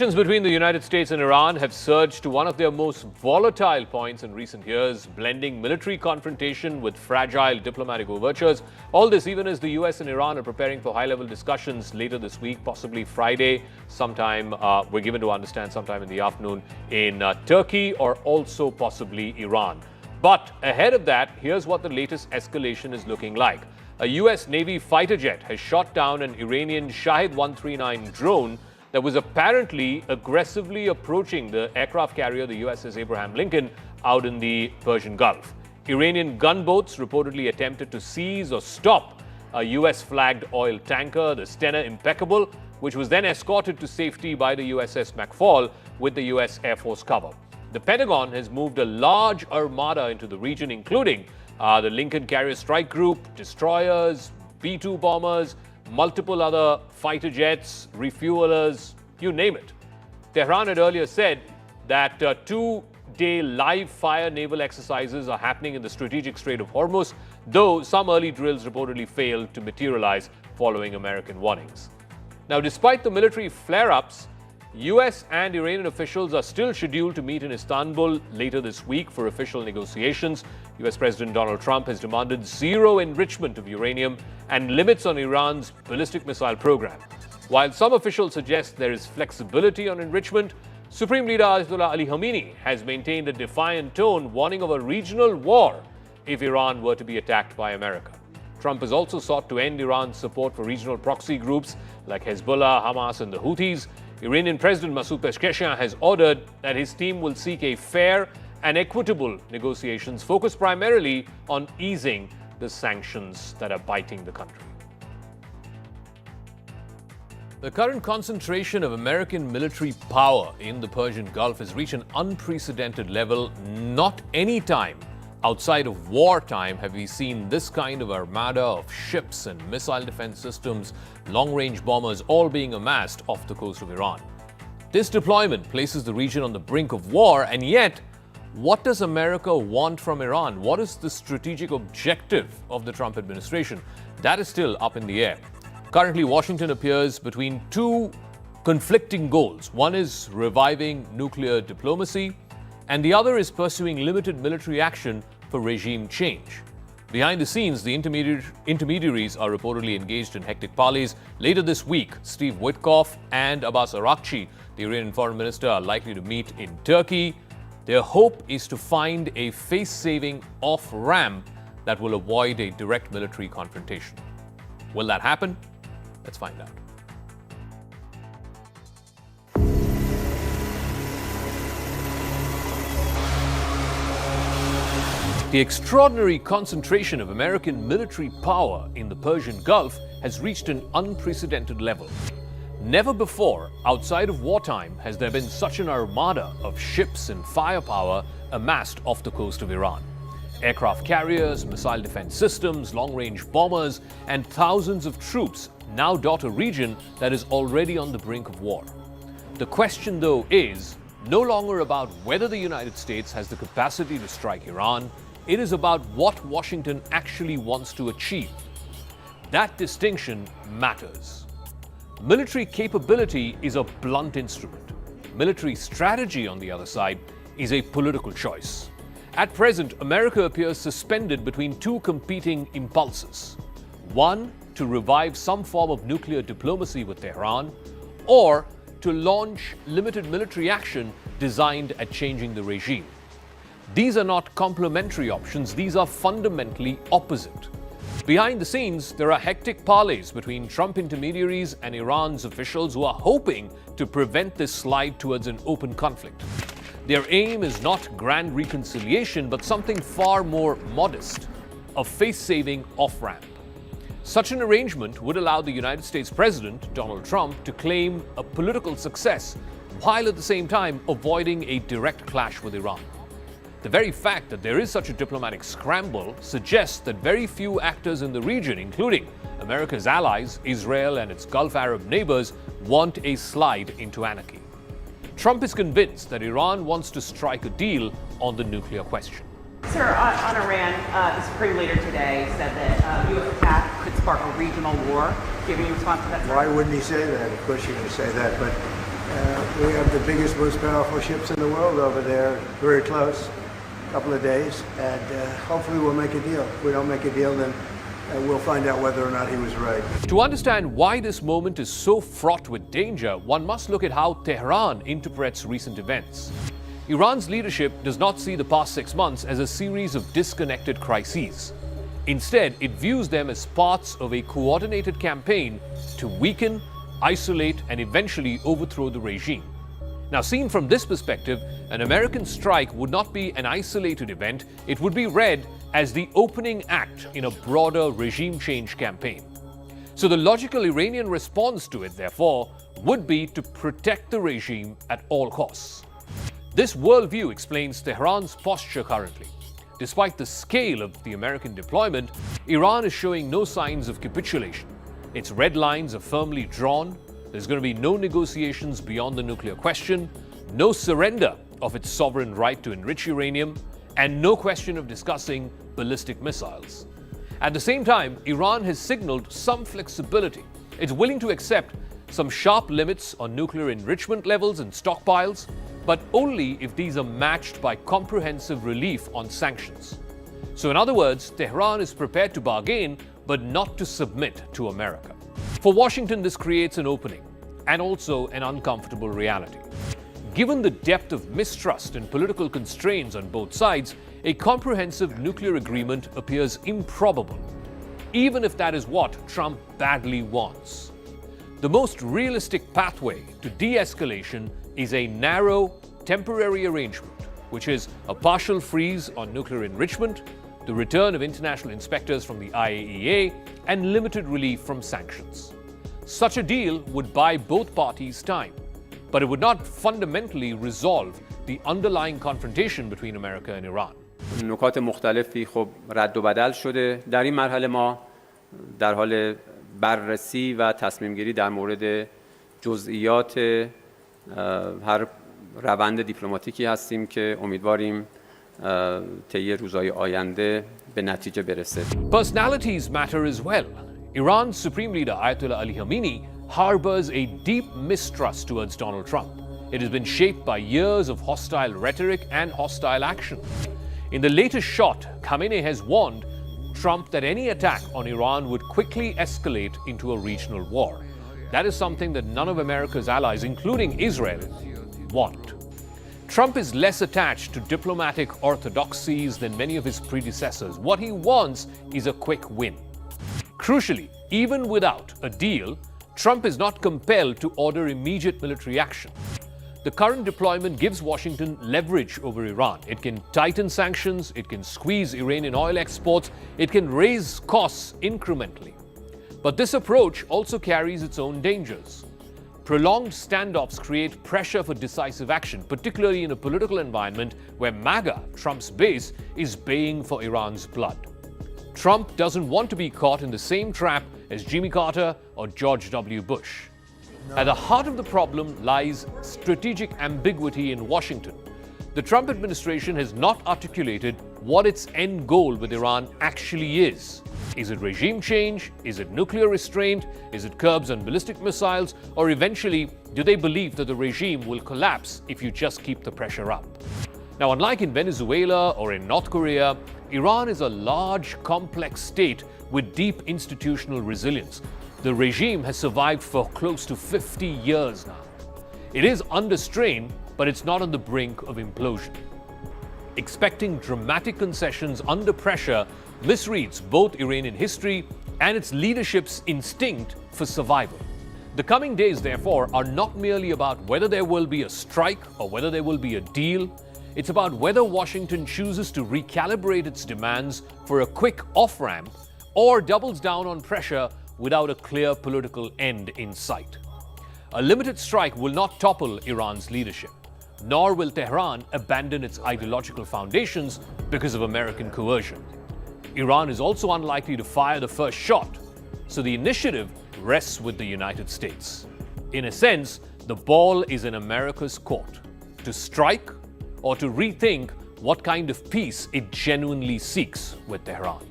Tensions between the United States and Iran have surged to one of their most volatile points in recent years, blending military confrontation with fragile diplomatic overtures. All this even as the US and Iran are preparing for high-level discussions later this week, possibly Friday, sometime, we're given to understand sometime in the afternoon in Turkey or also possibly Iran. But ahead of that, here's what the latest escalation is looking like. A US Navy fighter jet has shot down an Iranian Shahed 139 drone that was apparently aggressively approaching the aircraft carrier, the USS Abraham Lincoln, out in the Persian Gulf. Iranian gunboats reportedly attempted to seize or stop a US-flagged oil tanker, the Stena Impeccable, which was then escorted to safety by the USS McFaul with the US Air Force cover. The Pentagon has moved a large armada into the region, including the Lincoln Carrier Strike Group, destroyers, B-2 bombers, multiple other fighter jets, refuelers, you name it. Tehran had earlier said that two-day live-fire naval exercises are happening in the strategic Strait of Hormuz, though some early drills reportedly failed to materialize following American warnings. Now, despite the military flare-ups, US and Iranian officials are still scheduled to meet in Istanbul later this week for official negotiations. US President Donald Trump has demanded zero enrichment of uranium and limits on Iran's ballistic missile program. While some officials suggest there is flexibility on enrichment, Supreme Leader Ayatollah Ali Khamenei has maintained a defiant tone, warning of a regional war if Iran were to be attacked by America. Trump has also sought to end Iran's support for regional proxy groups like Hezbollah, Hamas, and the Houthis. Iranian President Masoud Pezeshkian has ordered that his team will seek a fair and equitable negotiations focused primarily on easing the sanctions that are biting the country. The current concentration of American military power in the Persian Gulf has reached an unprecedented level. Not any time outside of wartime have we seen this kind of armada of ships and missile defense systems, long-range bombers, all being amassed off the coast of Iran. This deployment places the region on the brink of war, and yet, what does America want from Iran? What is the strategic objective of the Trump administration? That is still up in the air. Currently, Washington appears between two conflicting goals. One is reviving nuclear diplomacy, and the other is pursuing limited military action for regime change. Behind the scenes, the intermediaries are reportedly engaged in hectic parleys. Later this week, Steve Witkoff and Abbas Araghchi, the Iranian foreign minister, are likely to meet in Turkey. Their hope is to find a face-saving off-ramp that will avoid a direct military confrontation. Will that happen? Let's find out. The extraordinary concentration of American military power in the Persian Gulf has reached an unprecedented level. Never before, outside of wartime, has there been such an armada of ships and firepower amassed off the coast of Iran. Aircraft carriers, missile defense systems, long-range bombers, and thousands of troops now dot a region that is already on the brink of war. The question, though, is no longer about whether the United States has the capacity to strike Iran. It is about what Washington actually wants to achieve. That distinction matters. Military capability is a blunt instrument. Military strategy, on the other side, is a political choice. At present, America appears suspended between two competing impulses. One, to revive some form of nuclear diplomacy with Tehran, or to launch limited military action designed at changing the regime. These are not complementary options, these are fundamentally opposite. Behind the scenes, there are hectic parleys between Trump intermediaries and Iran's officials who are hoping to prevent this slide towards an open conflict. Their aim is not grand reconciliation, but something far more modest, a face-saving off-ramp. Such an arrangement would allow the United States President, Donald Trump, to claim a political success, while at the same time avoiding a direct clash with Iran. The very fact that there is such a diplomatic scramble suggests that very few actors in the region, including America's allies, Israel and its Gulf Arab neighbors, want a slide into anarchy. Trump is convinced that Iran wants to strike a deal on the nuclear question. Sir, on Iran, the Supreme Leader today said that U.S. attack could spark a regional war. Do you have any response to that, sir? Why wouldn't he say that? Of course you're going to say that. But We have the biggest, most powerful ships in the world over there, very close, a couple of days, and hopefully we'll make a deal. If we don't make a deal, then we'll find out whether or not he was right. To understand why this moment is so fraught with danger, one must look at how Tehran interprets recent events. Iran's leadership does not see the past 6 months as a series of disconnected crises. Instead, it views them as parts of a coordinated campaign to weaken, isolate, and eventually overthrow the regime. Now, seen from this perspective, an American strike would not be an isolated event, it would be read as the opening act in a broader regime change campaign. So the logical Iranian response to it, therefore, would be to protect the regime at all costs. This worldview explains Tehran's posture currently. Despite the scale of the American deployment, Iran is showing no signs of capitulation. Its red lines are firmly drawn. There's going to be no negotiations beyond the nuclear question, no surrender of its sovereign right to enrich uranium, and no question of discussing ballistic missiles. At the same time, Iran has signaled some flexibility. It's willing to accept some sharp limits on nuclear enrichment levels and stockpiles, but only if these are matched by comprehensive relief on sanctions. So in other words, Tehran is prepared to bargain, but not to submit to America. For Washington, this creates an opening and also an uncomfortable reality. Given the depth of mistrust and political constraints on both sides, a comprehensive nuclear agreement appears improbable, even if that is what Trump badly wants. The most realistic pathway to de-escalation is a narrow, temporary arrangement, which is a partial freeze on nuclear enrichment, the return of international inspectors from the IAEA, and limited relief from sanctions. Such a deal would buy both parties time, but it would not fundamentally resolve the underlying confrontation between America and Iran. نکات مختلفی خب رد و بدل شده. در این مرحله ما در حال بررسی و تصمیم گیری در مورد جزئیات هر روند دیپلماتیکی هستیم که امیدواریم طی روزهای آینده به نتیجه برسه. Personalities matter as well. Iran's Supreme Leader Ayatollah Ali Khamenei harbors a deep mistrust towards Donald Trump. It has been shaped by years of hostile rhetoric and hostile action. In the latest shot, Khamenei has warned Trump that any attack on Iran would quickly escalate into a regional war. That is something that none of America's allies, including Israel, want. Trump is less attached to diplomatic orthodoxies than many of his predecessors. What he wants is a quick win. Crucially, even without a deal, Trump is not compelled to order immediate military action. The current deployment gives Washington leverage over Iran. It can tighten sanctions, it can squeeze Iranian oil exports, it can raise costs incrementally. But this approach also carries its own dangers. Prolonged standoffs create pressure for decisive action, particularly in a political environment where MAGA, Trump's base, is baying for Iran's blood. Trump doesn't want to be caught in the same trap as Jimmy Carter or George W. Bush. At the heart of the problem lies strategic ambiguity in Washington. The Trump administration has not articulated what its end goal with Iran actually is. Is it regime change? Is it nuclear restraint? Is it curbs on ballistic missiles? Or eventually, do they believe that the regime will collapse if you just keep the pressure up? Now, unlike in Venezuela or in North Korea, Iran is a large, complex state with deep institutional resilience. The regime has survived for close to 50 years now. It is under strain, but it's not on the brink of implosion. Expecting dramatic concessions under pressure misreads both Iranian history and its leadership's instinct for survival. The coming days, therefore, are not merely about whether there will be a strike or whether there will be a deal. It's about whether Washington chooses to recalibrate its demands for a quick off-ramp or doubles down on pressure without a clear political end in sight. A limited strike will not topple Iran's leadership, nor will Tehran abandon its ideological foundations because of American coercion. Iran is also unlikely to fire the first shot, so the initiative rests with the United States. In a sense, the ball is in America's court to strike or to rethink what kind of peace it genuinely seeks with Tehran.